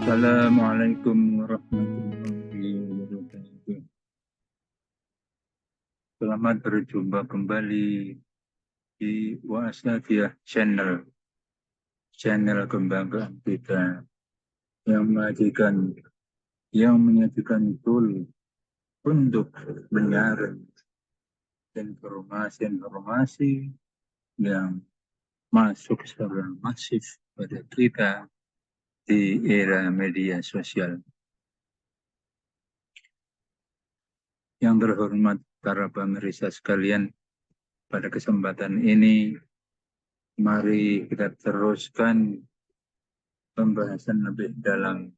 Assalamualaikum warahmatullahi wabarakatuh. Selamat berjumpa kembali di Wasatiyah channel kebanggaan kita yang menyajikan tool untuk menyaring informasi-informasi yang masuk secara masif pada kita di era media sosial. Yang terhormat para pemirsa sekalian, pada kesempatan ini mari kita teruskan pembahasan lebih dalam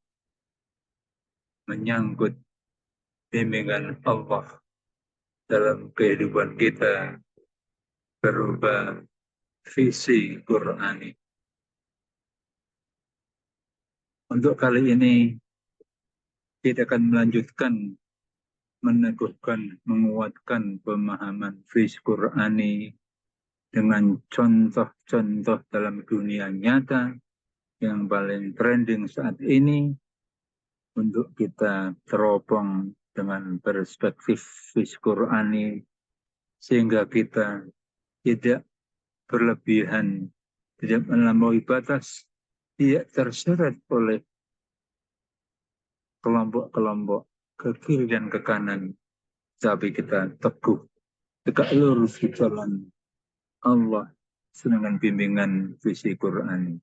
menyangkut bimbingan Allah dalam kehidupan kita berupa visi Qur'ani. Untuk kali ini kita akan melanjutkan meneguhkan, menguatkan pemahaman visi Qur'ani dengan contoh-contoh dalam dunia nyata yang paling trending saat ini untuk kita teropong dengan perspektif visi Qur'ani sehingga kita tidak berlebihan, tidak melampaui batas, tidak terseret oleh kelompok-kelompok ke kiri dan ke kanan, tapi kita teguh, tegak lurus di jalan Allah dengan bimbingan visi Qur'an.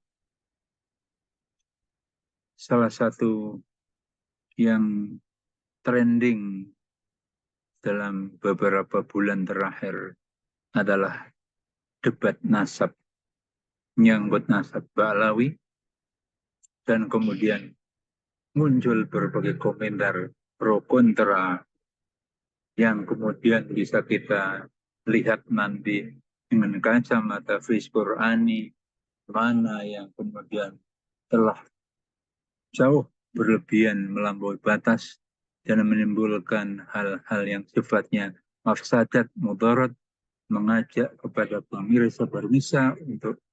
Salah satu yang trending dalam beberapa bulan terakhir adalah debat nasab, menyangkut nasab Ba'lawi, dan kemudian muncul berbagai komentar pro kontra yang kemudian bisa kita lihat nanti dengan kacamata visi Qur'ani, mana yang kemudian telah jauh berlebihan melampaui batas dan menimbulkan hal-hal yang sifatnya mafsadat, mudarat, mengajak kepada pemirsa untuk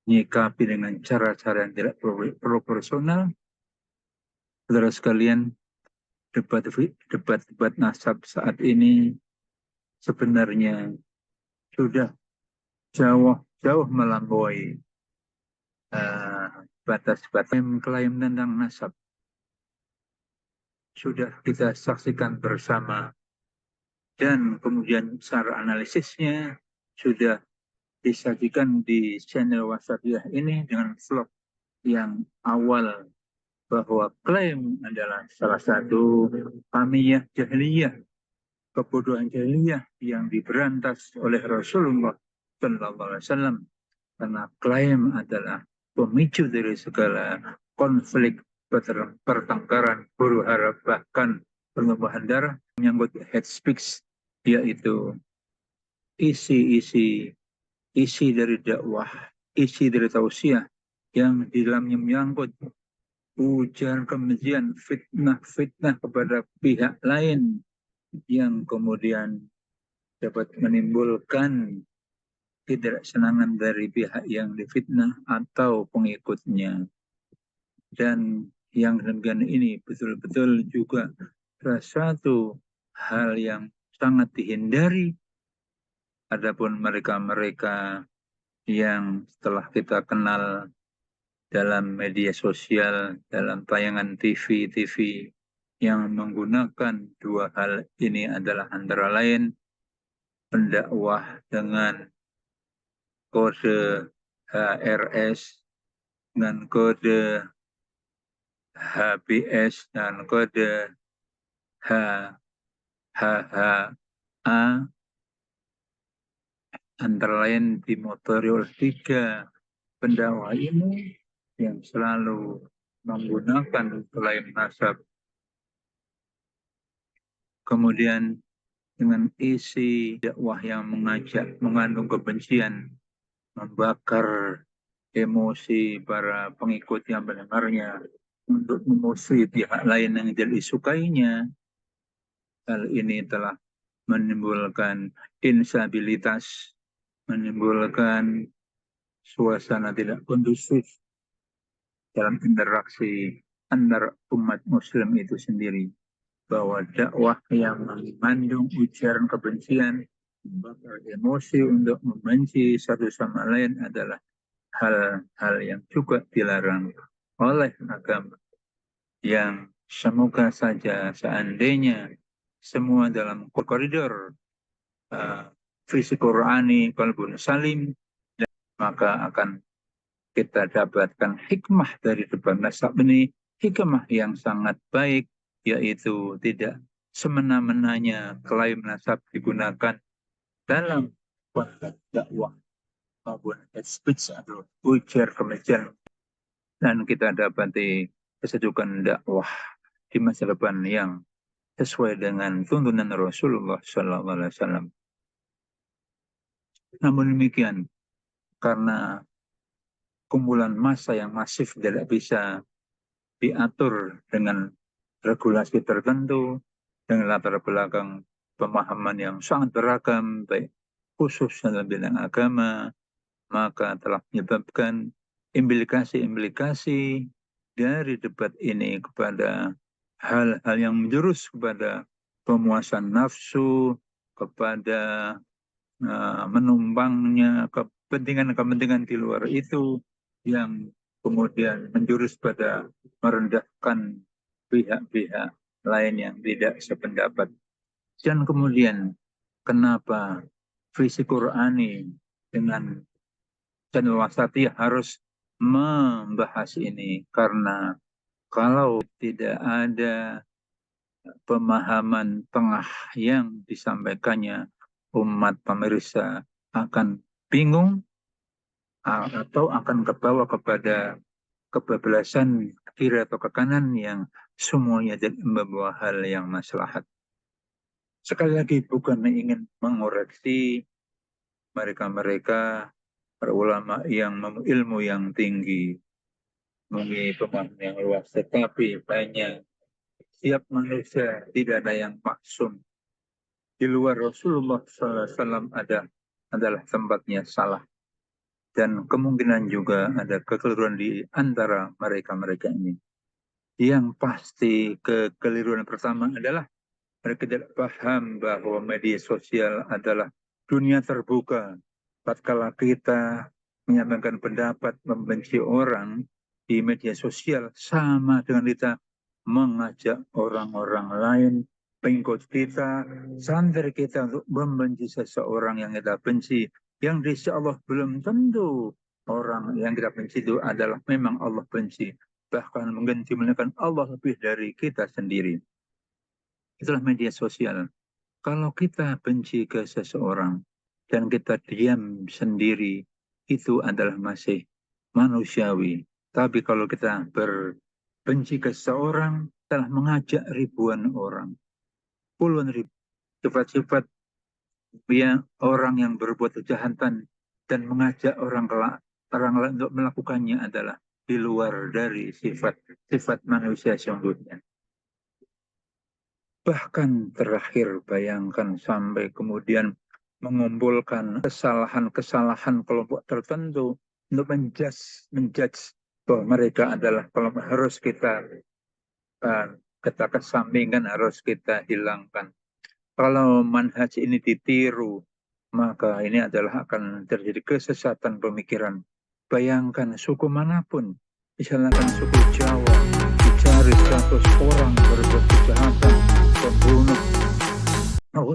menyikapi dengan cara-cara yang tidak proporsional. Saudara sekalian, debat nasab saat ini sebenarnya sudah jauh melampaui batas-batas klaim tentang nasab. Sudah kita saksikan bersama dan kemudian secara analisisnya sudah disajikan di channel Wasatiyah ini dengan vlog yang awal bahwa klaim adalah salah satu hamiyah jahiliyah, kebodohan jahiliyah yang diberantas oleh Rasulullah SAW, karena klaim adalah pemicu dari segala konflik, pertengkaran, huru hara, bahkan penumpahan darah. Menyangkut hate speech, yaitu isi dari dakwah, isi dari tausiah yang di dalamnya menyangkut ujaran kebencian, fitnah kepada pihak lain yang kemudian dapat menimbulkan ketidaksenangan dari pihak yang difitnah atau pengikutnya. Dan yang demikian ini betul-betul juga salah satu hal yang sangat dihindari. Adapun mereka-mereka yang setelah kita kenal dalam media sosial, dalam tayangan TV yang menggunakan dua hal ini adalah antara lain pendakwah dengan kode HRS dan kode HBS dan kode HHA, antara lain dimotori oleh tiga pendakwah ini yang selalu menggunakan klaim nasab, kemudian dengan isi dakwah yang mengandung kebencian, membakar emosi para pengikut yang mendengarnya untuk memusuhi pihak lain yang tidak disukainya. Hal ini telah menimbulkan instabilitas, menimbulkan suasana tidak kondusif dalam interaksi antar umat muslim itu sendiri, bahwa dakwah yang mengandung ujaran kebencian, membakar emosi untuk membenci satu sama lain adalah hal-hal yang juga dilarang oleh agama, yang semoga saja seandainya semua dalam koridor visi Qur'ani qalbun salim, maka akan kita dapatkan hikmah dari debat nasab ini, hikmah yang sangat baik, yaitu tidak semena-menanya klaim nasab digunakan dalam konteks dakwah maupun speech atau ujar kebencian, dan kita dapati kesejukan dakwah di masa depan yang sesuai dengan tuntunan Rasulullah SAW. Namun demikian, karena kumpulan massa yang masif tidak bisa diatur dengan regulasi tertentu, dengan latar belakang pemahaman yang sangat beragam, baik khusus dalam bidang agama, maka telah menyebabkan implikasi-implikasi dari debat ini kepada hal-hal yang menjurus kepada pemuasan nafsu, kepada menumbangnya kepentingan-kepentingan di luar itu, yang kemudian menjurus pada merendahkan pihak-pihak lain yang tidak sependapat. Dan kemudian kenapa visi Qur'ani dengan channel Wasatiyah harus membahas ini? Karena kalau tidak ada pemahaman tengah yang disampaikannya, umat pemirsa akan bingung atau akan kebawa kepada kebablasan kiri atau ke kanan yang semuanya membawa hal yang maslahat. Sekali lagi, bukan ingin mengoreksi mereka-mereka para ulama yang ilmu yang tinggi, memiliki pemahaman yang luas, tetapi banyak setiap manusia, tidak ada yang maksum. Di luar Rasulullah SAW adalah tempatnya salah. Dan kemungkinan juga ada kekeliruan di antara mereka-mereka ini. Yang pasti kekeliruan pertama adalah mereka tidak paham bahwa media sosial adalah dunia terbuka. Tatkala kita menyampaikan pendapat membenci orang di media sosial, sama dengan kita mengajak orang-orang lain, pengikut kita, santri kita untuk membenci seseorang yang kita benci, yang insya Allah belum tentu orang yang kita benci itu adalah memang Allah benci, bahkan mungkin dimuliakan Allah lebih dari kita sendiri. Itulah media sosial. Kalau kita benci ke seseorang dan kita diam sendiri, itu adalah masih manusiawi. Tapi kalau kita berbenci ke seseorang, telah mengajak ribuan orang, puluhan ribu, sifat-sifat orang yang berbuat kejahatan dan mengajak orang lain untuk melakukannya adalah di luar dari sifat manusia sesungguhnya. Bahkan terakhir, bayangkan sampai kemudian mengumpulkan kesalahan-kesalahan kelompok tertentu untuk menjudge bahwa mereka adalah kelompok harus kita kesampingkan, harus kita hilangkan. Kalau manhaj ini ditiru, maka ini adalah akan terjadi kesesatan pemikiran. Bayangkan suku manapun, misalkan suku Jawa, dicari 100 orang berbuat kejahatan, pembunuh,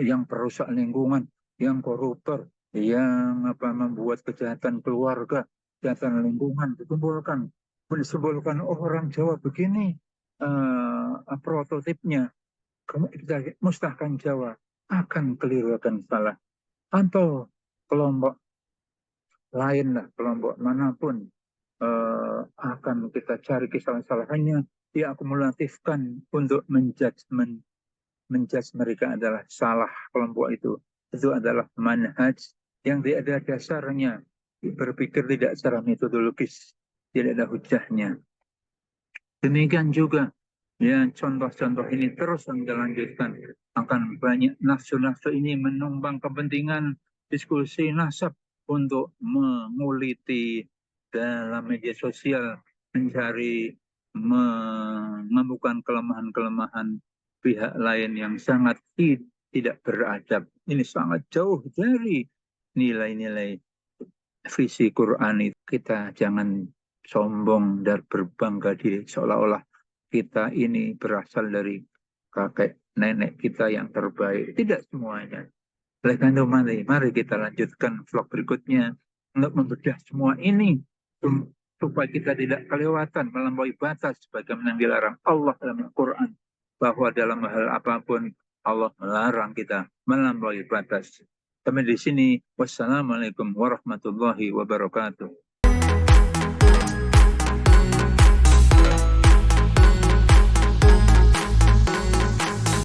yang perusak lingkungan, yang koruptor, yang membuat kejahatan keluarga, kejahatan lingkungan, dikumpulkan, disebutkan orang Jawa begini prototipnya, kita mustahkan Jawa, akan keliru, akan salah. Atau kelompok lain lah, kelompok manapun, akan kita cari kesalahan-kesalahannya, diakumulatifkan untuk menjudge mereka adalah salah kelompok itu. Itu adalah manhaj yang tidak ada dasarnya, berpikir tidak secara metodologis, tidak ada hujahnya. Demikian juga, ya, contoh-contoh ini terus kita lanjutkan. Akan banyak nafsu-nafsu ini menumbang kepentingan diskusi nasab untuk menguliti dalam media sosial mencari menemukan kelemahan-kelemahan pihak lain yang sangat tidak beradab. Ini sangat jauh dari nilai-nilai visi Quran itu. Kita jangan sombong dan berbangga diri seolah-olah kita ini berasal dari kakek nenek kita yang terbaik. Tidak semuanya. Oleh karena itu, mari kita lanjutkan vlog berikutnya untuk membedah semua ini supaya kita tidak kelewatan melampaui batas sebagaimana yang dilarang Allah dalam Al-Quran, bahwa dalam hal apapun Allah melarang kita melampaui batas. Sampai di sini, wassalamualaikum warahmatullahi wabarakatuh.